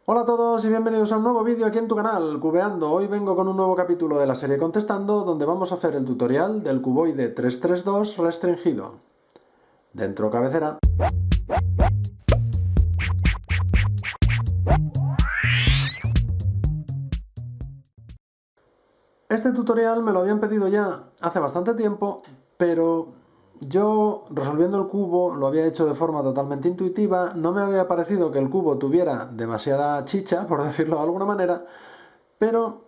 Hola a todos y bienvenidos a un nuevo vídeo aquí en tu canal, Cubeando. Hoy vengo con un nuevo capítulo de la serie Contestando, donde vamos a hacer el tutorial del cuboide 332 restringido. Dentro cabecera. Este tutorial me lo habían pedido ya hace bastante tiempo, pero yo, resolviendo el cubo, lo había hecho de forma totalmente intuitiva, no me había parecido que el cubo tuviera demasiada chicha, por decirlo de alguna manera, pero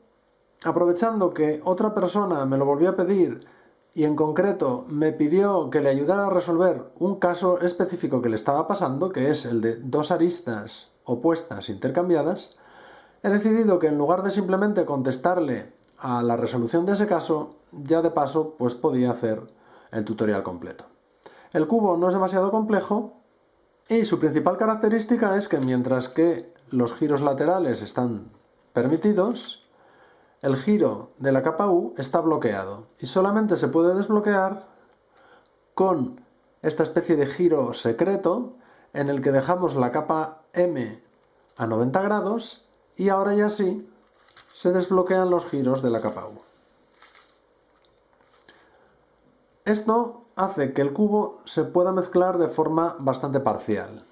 aprovechando que otra persona me lo volvió a pedir y en concreto me pidió que le ayudara a resolver un caso específico que le estaba pasando, que es el de dos aristas opuestas intercambiadas, he decidido que en lugar de simplemente contestarle a la resolución de ese caso, ya de paso pues podía hacer el tutorial completo. El cubo no es demasiado complejo y su principal característica es que mientras que los giros laterales están permitidos, el giro de la capa U está bloqueado y solamente se puede desbloquear con esta especie de giro secreto en el que dejamos la capa M a 90 grados y ahora ya sí se desbloquean los giros de la capa U. Esto hace que el cubo se pueda mezclar de forma bastante parcial.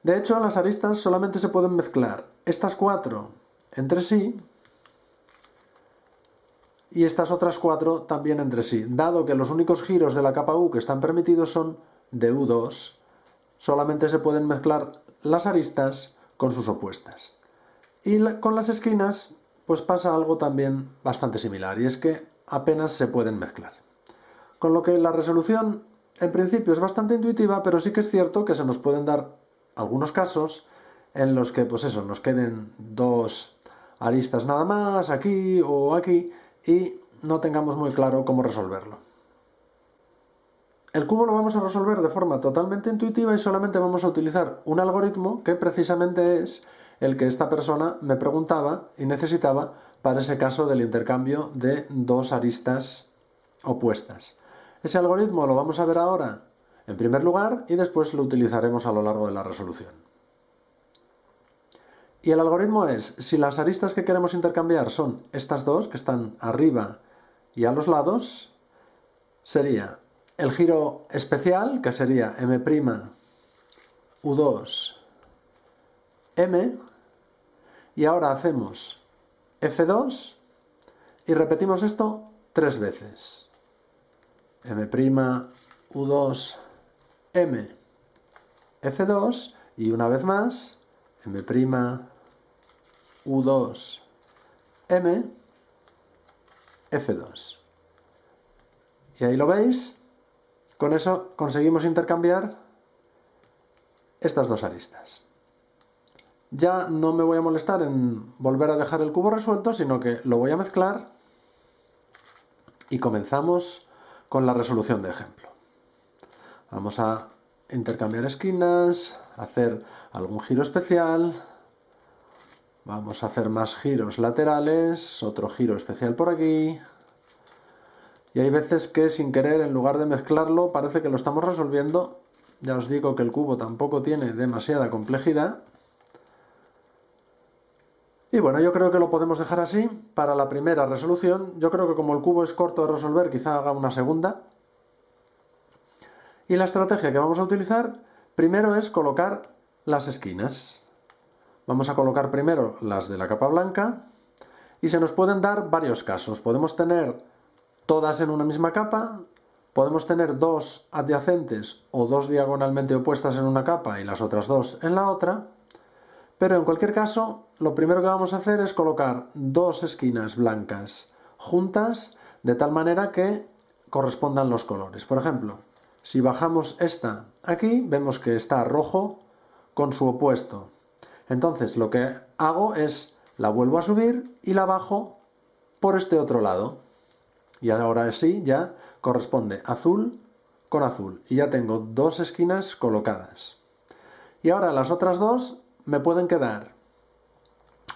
De hecho, las aristas solamente se pueden mezclar estas cuatro entre sí y estas otras cuatro también entre sí, dado que los únicos giros de la capa U que están permitidos son de U2, solamente se pueden mezclar las aristas con sus opuestas. Y con las esquinas pues pasa algo también bastante similar, y es que apenas se pueden mezclar. Con lo que la resolución en principio es bastante intuitiva, pero sí que es cierto que se nos pueden dar algunos casos en los que pues eso, nos queden dos aristas nada más, aquí o aquí, y no tengamos muy claro cómo resolverlo. El cubo lo vamos a resolver de forma totalmente intuitiva y solamente vamos a utilizar un algoritmo que precisamente es el que esta persona me preguntaba y necesitaba para ese caso del intercambio de dos aristas opuestas. Ese algoritmo lo vamos a ver ahora en primer lugar y después lo utilizaremos a lo largo de la resolución. Y el algoritmo es, si las aristas que queremos intercambiar son estas dos, que están arriba y a los lados, sería el giro especial, que sería M', U2, M, y ahora hacemos F2 y repetimos esto 3 veces. M', U2, M, F2 y una vez más M', U2, M, F2. Y ahí lo veis, con eso conseguimos intercambiar estas dos aristas. Ya no me voy a molestar en volver a dejar el cubo resuelto, sino que lo voy a mezclar y comenzamos con la resolución de ejemplo. Vamos a intercambiar esquinas, hacer algún giro especial, vamos a hacer más giros laterales, otro giro especial por aquí. Y hay veces que sin querer, en lugar de mezclarlo, parece que lo estamos resolviendo. Ya os digo que el cubo tampoco tiene demasiada complejidad. Y bueno, yo creo que lo podemos dejar así para la primera resolución. Yo creo que como el cubo es corto de resolver, quizá haga una segunda. Y la estrategia que vamos a utilizar primero es colocar las esquinas. Vamos a colocar primero las de la capa blanca y se nos pueden dar varios casos. Podemos tener todas en una misma capa, podemos tener dos adyacentes o dos diagonalmente opuestas en una capa y las otras dos en la otra, pero en cualquier caso lo primero que vamos a hacer es colocar dos esquinas blancas juntas de tal manera que correspondan los colores. Por ejemplo, si bajamos esta aquí, vemos que está rojo con su opuesto. Entonces lo que hago es la vuelvo a subir y la bajo por este otro lado. Y ahora sí ya corresponde azul con azul. Y ya tengo dos esquinas colocadas. Y ahora las otras dos me pueden quedar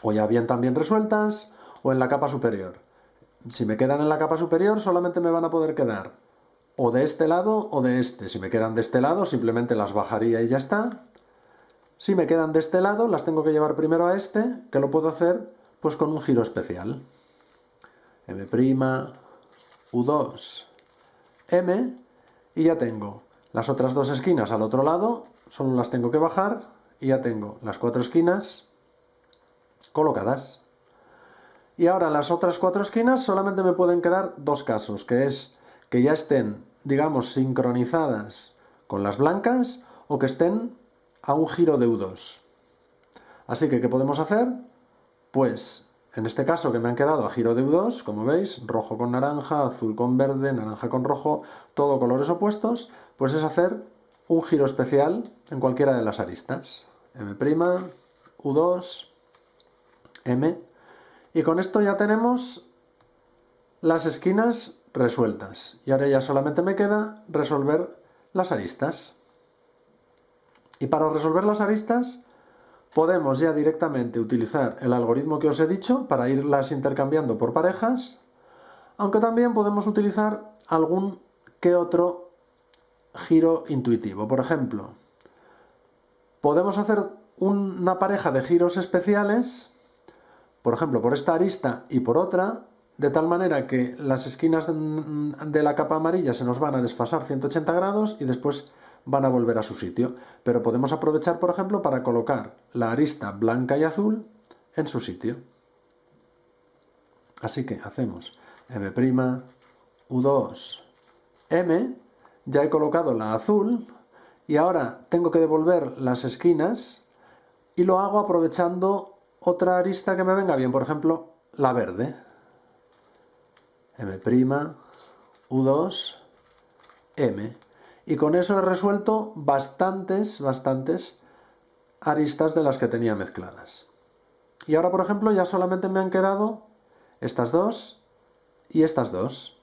o ya bien también resueltas o en la capa superior. Si me quedan en la capa superior solamente me van a poder quedar o de este lado o de este. Si me quedan de este lado simplemente las bajaría y ya está. Si me quedan de este lado, las tengo que llevar primero a este, que lo puedo hacer pues con un giro especial. M', U2, M, y ya tengo las otras dos esquinas al otro lado, solo las tengo que bajar y ya tengo las 4 esquinas colocadas. Y ahora las otras 4 esquinas solamente me pueden quedar dos casos, que es que ya estén, digamos, sincronizadas con las blancas o que estén a un giro de U2. Así que, ¿qué podemos hacer? Pues, en este caso que me han quedado a giro de U2, como veis, rojo con naranja, azul con verde, naranja con rojo, todo colores opuestos, pues es hacer un giro especial en cualquiera de las aristas. M', U2, M. Y con esto ya tenemos las esquinas resueltas. Y ahora ya solamente me queda resolver las aristas. Y para resolver las aristas podemos ya directamente utilizar el algoritmo que os he dicho para irlas intercambiando por parejas, aunque también podemos utilizar algún que otro giro intuitivo. Por ejemplo, podemos hacer una pareja de giros especiales, por ejemplo, por esta arista y por otra, de tal manera que las esquinas de la capa amarilla se nos van a desfasar 180 grados y después van a volver a su sitio. Pero podemos aprovechar, por ejemplo, para colocar la arista blanca y azul en su sitio. Así que hacemos M', U2, M, ya he colocado la azul y ahora tengo que devolver las esquinas y lo hago aprovechando otra arista que me venga bien, por ejemplo, la verde. M', U2, M. Y con eso he resuelto bastantes aristas de las que tenía mezcladas. Y ahora, por ejemplo, ya solamente me han quedado estas dos y estas dos.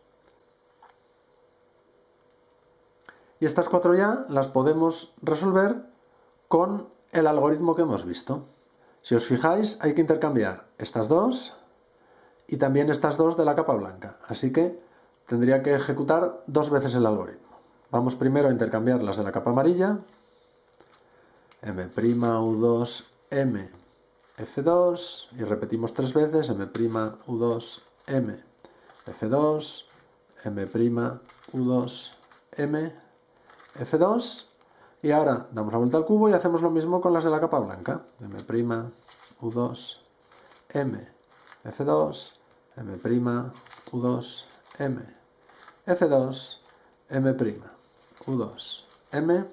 Y estas 4 ya las podemos resolver con el algoritmo que hemos visto. Si os fijáis, hay que intercambiar estas dos y también estas dos de la capa blanca. Así que tendría que ejecutar 2 veces el algoritmo. Vamos primero a intercambiar las de la capa amarilla. M', U2, M, F2. Y repetimos 3 veces. M', U2, M, F2. M', U2, M, F2. Y ahora damos la vuelta al cubo y hacemos lo mismo con las de la capa blanca. M', U2, M, F2. M', U2, M, F2. M', U2, M,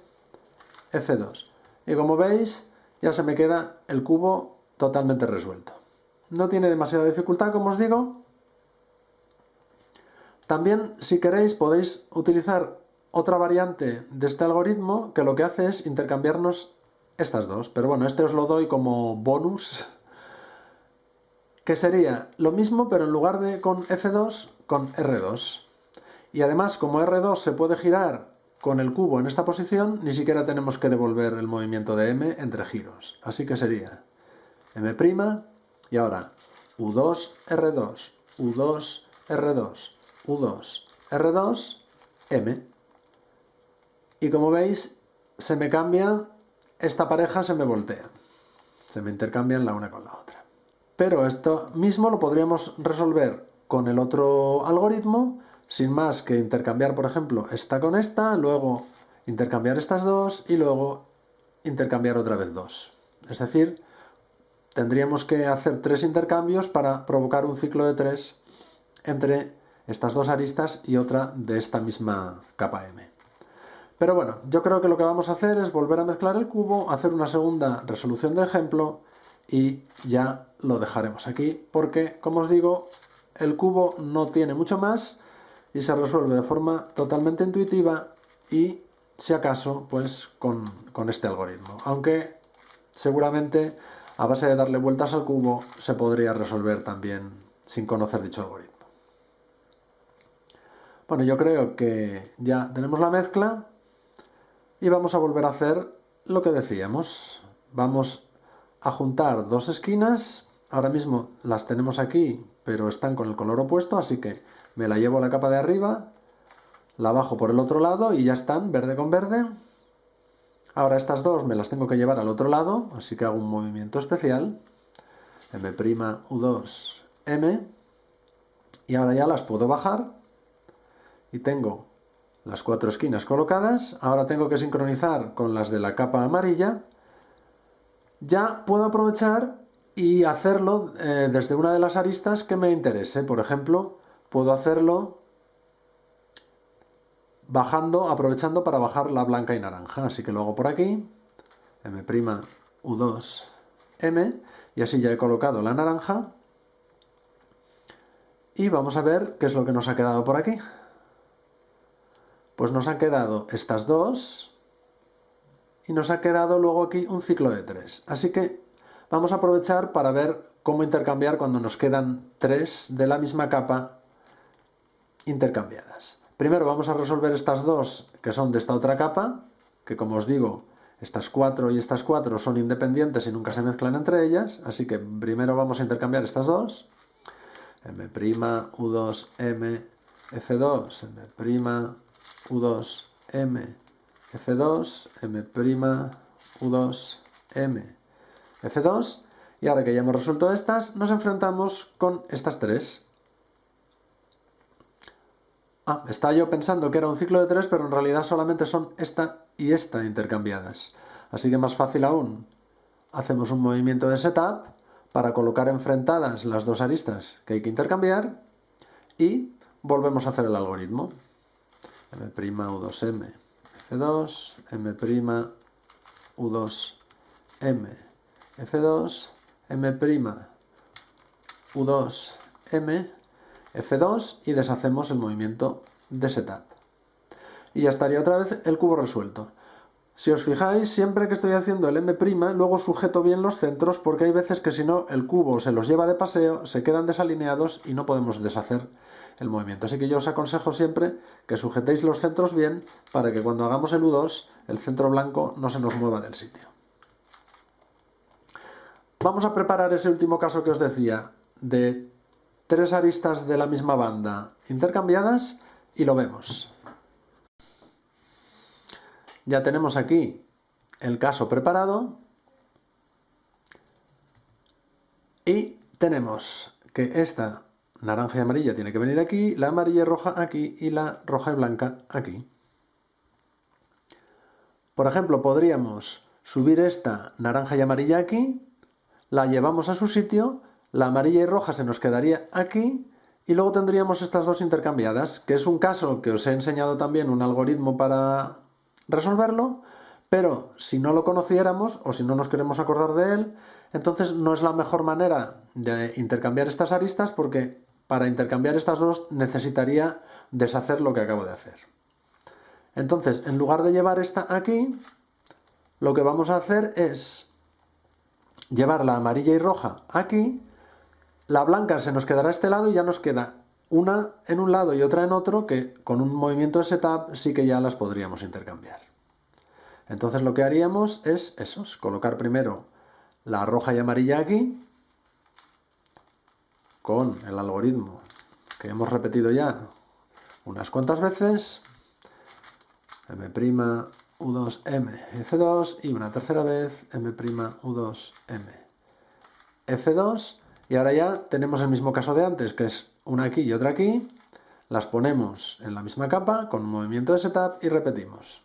F2. Y como veis, ya se me queda el cubo totalmente resuelto. No tiene demasiada dificultad, como os digo. También, si queréis, podéis utilizar otra variante de este algoritmo que lo que hace es intercambiarnos estas dos. Pero bueno, este os lo doy como bonus, que sería lo mismo, pero en lugar de con F2, con R2. Y además, como R2 se puede girar con el cubo en esta posición, ni siquiera tenemos que devolver el movimiento de M entre giros. Así que sería M' y ahora U2, R2, U2, R2, U2, R2, M. Y como veis, se me cambia, esta pareja se me voltea. Se me intercambian la una con la otra. Pero esto mismo lo podríamos resolver con el otro algoritmo, sin más que intercambiar, por ejemplo, esta con esta, luego intercambiar estas dos y luego intercambiar otra vez dos. Es decir, tendríamos que hacer 3 intercambios para provocar un ciclo de 3 entre estas dos aristas y otra de esta misma capa M. Pero bueno, yo creo que lo que vamos a hacer es volver a mezclar el cubo, hacer una segunda resolución de ejemplo y ya lo dejaremos aquí porque, como os digo, el cubo no tiene mucho más y se resuelve de forma totalmente intuitiva y, si acaso, pues con este algoritmo. Aunque seguramente a base de darle vueltas al cubo se podría resolver también sin conocer dicho algoritmo. Bueno, yo creo que ya tenemos la mezcla y vamos a volver a hacer lo que decíamos. Vamos a juntar dos esquinas. Ahora mismo las tenemos aquí, pero están con el color opuesto, así que me la llevo a la capa de arriba, la bajo por el otro lado y ya están verde con verde. Ahora estas dos me las tengo que llevar al otro lado, así que hago un movimiento especial, m'U2, M, y ahora ya las puedo bajar, y tengo las 4 esquinas colocadas. Ahora tengo que sincronizar con las de la capa amarilla. Ya puedo aprovechar y hacerlo desde una de las aristas que me interese. Por ejemplo, puedo hacerlo bajando, aprovechando para bajar la blanca y naranja. Así que lo hago por aquí, m'U2, M, y así ya he colocado la naranja. Y vamos a ver qué es lo que nos ha quedado por aquí. Pues nos han quedado estas dos y nos ha quedado luego aquí un ciclo de 3. Así que vamos a aprovechar para ver cómo intercambiar cuando nos quedan 3 de la misma capa intercambiadas. Primero vamos a resolver estas dos que son de esta otra capa, que como os digo, estas 4 y estas 4 son independientes y nunca se mezclan entre ellas, así que primero vamos a intercambiar estas dos. m'U2, M, F2, m'U2, M, F2, m'U2, M, F2, y ahora que ya hemos resuelto estas, nos enfrentamos con estas tres. Estaba yo pensando que era un ciclo de 3, pero en realidad solamente son esta y esta intercambiadas. Así que más fácil aún, hacemos un movimiento de setup para colocar enfrentadas las dos aristas que hay que intercambiar y volvemos a hacer el algoritmo. m'U2M, F2, m'U2M, F2, m'U2M, F2 y deshacemos el movimiento de setup. Y ya estaría otra vez el cubo resuelto. Si os fijáis, siempre que estoy haciendo el M', luego sujeto bien los centros porque hay veces que si no el cubo se los lleva de paseo, se quedan desalineados y no podemos deshacer el movimiento. Así que yo os aconsejo siempre que sujetéis los centros bien para que cuando hagamos el U2 el centro blanco no se nos mueva del sitio. Vamos a preparar ese último caso que os decía de 3 aristas de la misma banda intercambiadas y lo vemos. Ya tenemos aquí el caso preparado y tenemos que esta naranja y amarilla tiene que venir aquí, la amarilla y roja aquí y la roja y blanca aquí. Por ejemplo, podríamos subir esta naranja y amarilla aquí, la llevamos a su sitio, la amarilla y roja se nos quedaría aquí y luego tendríamos estas dos intercambiadas, que es un caso que os he enseñado también un algoritmo para resolverlo, pero si no lo conociéramos o si no nos queremos acordar de él, entonces no es la mejor manera de intercambiar estas aristas porque para intercambiar estas dos necesitaría deshacer lo que acabo de hacer. Entonces, en lugar de llevar esta aquí, lo que vamos a hacer es llevar la amarilla y roja aquí, la blanca se nos quedará a este lado y ya nos queda una en un lado y otra en otro que con un movimiento de setup sí que ya las podríamos intercambiar. Entonces lo que haríamos es eso, colocar primero la roja y amarilla aquí con el algoritmo que hemos repetido ya unas cuantas veces, m'U2M, F2 y una tercera vez m'U2M, F2. Y ahora ya tenemos el mismo caso de antes, que es una aquí y otra aquí. Las ponemos en la misma capa con un movimiento de setup y repetimos.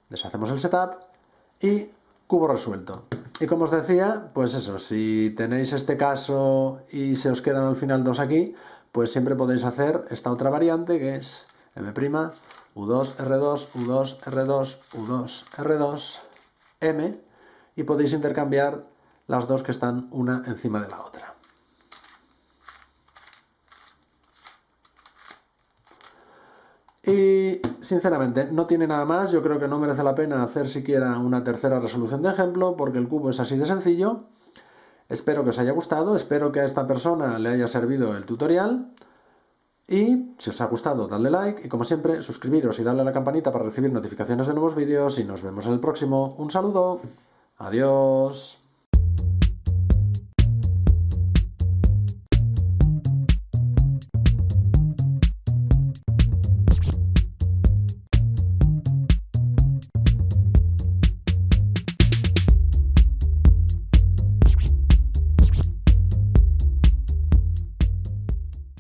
Deshacemos el setup y cubo resuelto. Y como os decía, pues eso, si tenéis este caso y se os quedan al final dos aquí, pues siempre podéis hacer esta otra variante que es m'U2, R2, U2, R2, U2, R2, M, y podéis intercambiar las dos que están una encima de la otra. Y sinceramente no tiene nada más, yo creo que no merece la pena hacer siquiera una tercera resolución de ejemplo porque el cubo es así de sencillo. Espero que os haya gustado, espero que a esta persona le haya servido el tutorial y si os ha gustado dadle like y como siempre suscribiros y darle a la campanita para recibir notificaciones de nuevos vídeos y nos vemos en el próximo. Un saludo, adiós.